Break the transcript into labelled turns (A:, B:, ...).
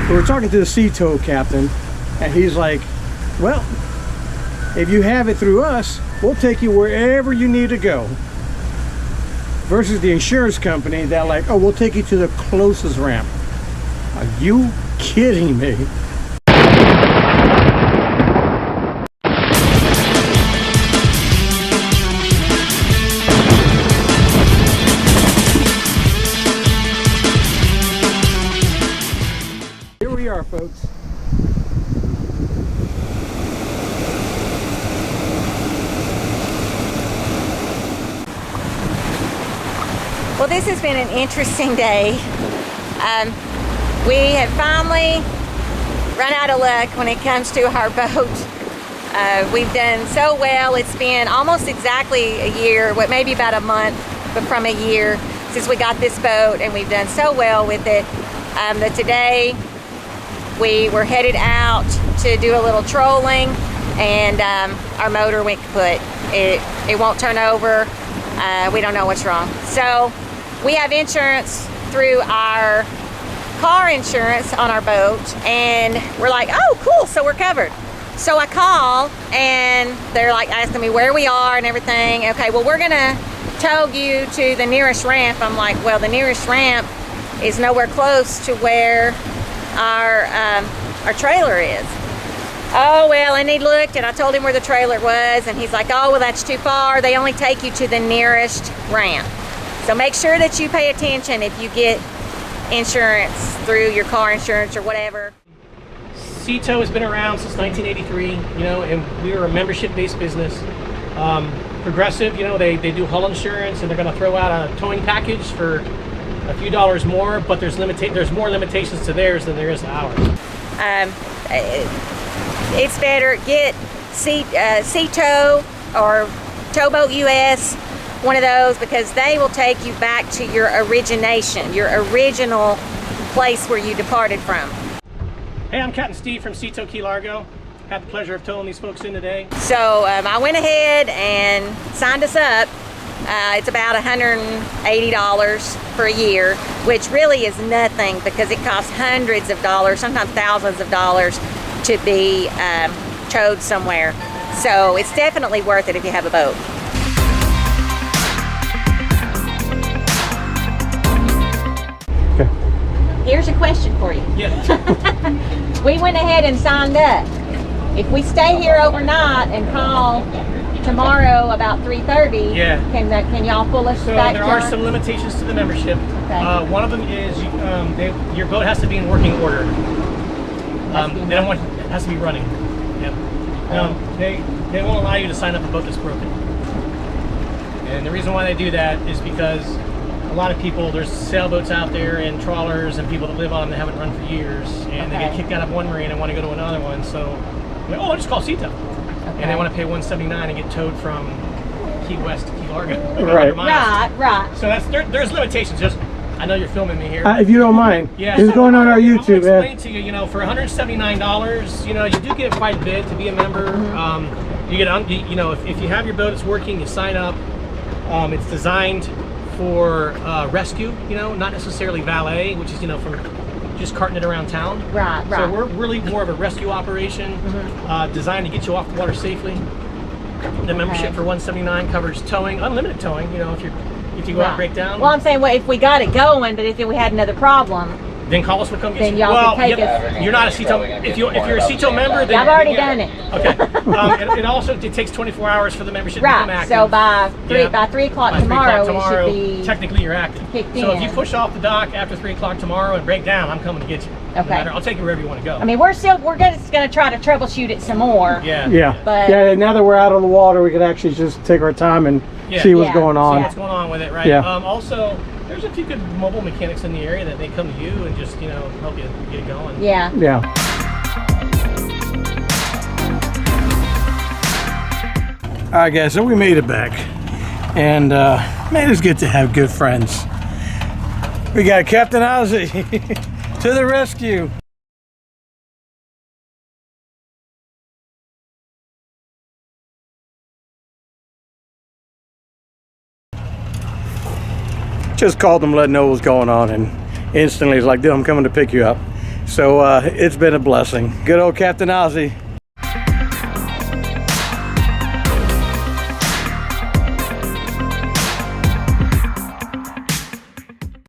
A: We were talking to the sea tow captain, and he's like, well, if you have it through us, we'll take you wherever you need to go. Versus the insurance company that like, oh, we'll take you to the closest ramp. Are you kidding me? Here we are, folks.
B: Well, this has been an interesting day. We have finally run out of luck when it comes to our boat. We've done so well. It's been almost exactly a year, maybe about a month, but from a year since we got this boat, and we've done so well with it that today we were headed out to do a little trolling, and our motor went kaput. It won't turn over. We don't know what's wrong. So we have insurance through our car insurance on our boat, and we're like, oh cool, so we're covered. So I call and they're like asking me where we are and everything. Okay, well, we're gonna tow you to the nearest ramp. I'm like, well, the nearest ramp is nowhere close to where our trailer is. Oh, well, and he looked, and I told him where the trailer was, and he's like, oh, well, that's too far. They only take you to the nearest ramp. So make sure that you pay attention if you get insurance through your car insurance or whatever.
C: Sea tow has been around since 1983, you know, and we are a membership-based business. Progressive, you know, they do hull insurance, and they're going to throw out a towing package for a few dollars more, but there's more limitations to theirs than there is to ours.
B: It's better get Sea Tow or Towboat US, one of those, because they will take you back to your origination, your original place where you departed from.
C: Hey, I'm Captain Steve from Sea Tow Key Largo. Had the pleasure of towing these folks in today.
B: So I went ahead and signed us up. It's about $180 for a year, which really is nothing because it costs hundreds of dollars, sometimes thousands of dollars to be towed somewhere. So it's definitely worth it if you have a boat.
A: Okay.
B: Here's a question for you.
C: Yeah.
B: We went ahead and signed up. If we stay here overnight and call tomorrow about 3:30,
C: yeah,
B: can y'all pull us
C: so
B: back?
C: There are some limitations to the membership.
B: Okay.
C: One of them is your boat has to be in working order. They don't want it has to be running. Yep. They won't allow you to sign up a boat that's broken. And the reason why they do that is because a lot of people, there's sailboats out there and trawlers and people that live on them that haven't run for years, and they get kicked out of one marine and want to go to another one. So, I'll just call Sea Tow. Okay. And they want to pay $179 and get towed from Key West to Key Largo.
A: Right.
B: Right.
C: So there's limitations. Just, I know you're filming me here.
A: If you don't mind.
C: Yeah.
A: It's going on our YouTube.
C: I'll explain to you, for $179, you do get quite a bit to be a member.
B: Mm-hmm.
C: You get, if you have your boat, it's working, you sign up. It's designed for rescue, not necessarily valet, which is, from just carting it around town.
B: Right.
C: So we're really more of a rescue operation, designed to get you off the water safely. The membership for $179 covers towing, unlimited towing, if you go out and break down.
B: Well, I'm saying, if we got it going, but if we had another problem,
C: then call us, we'll come get
B: then
C: you.
B: y'all can take us.
C: You're not a Sea Tow. If you're a Sea Tow member, then
B: I've already done it.
C: Okay. It takes 24 hours for the membership to become active.
B: So by 3 o'clock tomorrow, we should be
C: technically you're active. So if you push off the dock after 3 o'clock tomorrow and break down, I'm coming to get you.
B: Okay.
C: I'll take you wherever you want to go.
B: I mean, we're just gonna try to troubleshoot it some more.
A: Yeah.
B: But
A: now that we're out on the water, we can actually just take our time and see what's going on.
C: See what's going on with it, right?
A: Yeah.
C: Also, there's a few good mobile mechanics in the area that may come to you and just, help you get it going.
B: Yeah.
A: All right, guys, so we made it back. And, man, it's good to have good friends. We got Captain Ozzy to the rescue. Just called him, let him know what was going on, and instantly he's like, dude, I'm coming to pick you up. So it's been a blessing. Good old Captain Ozzie.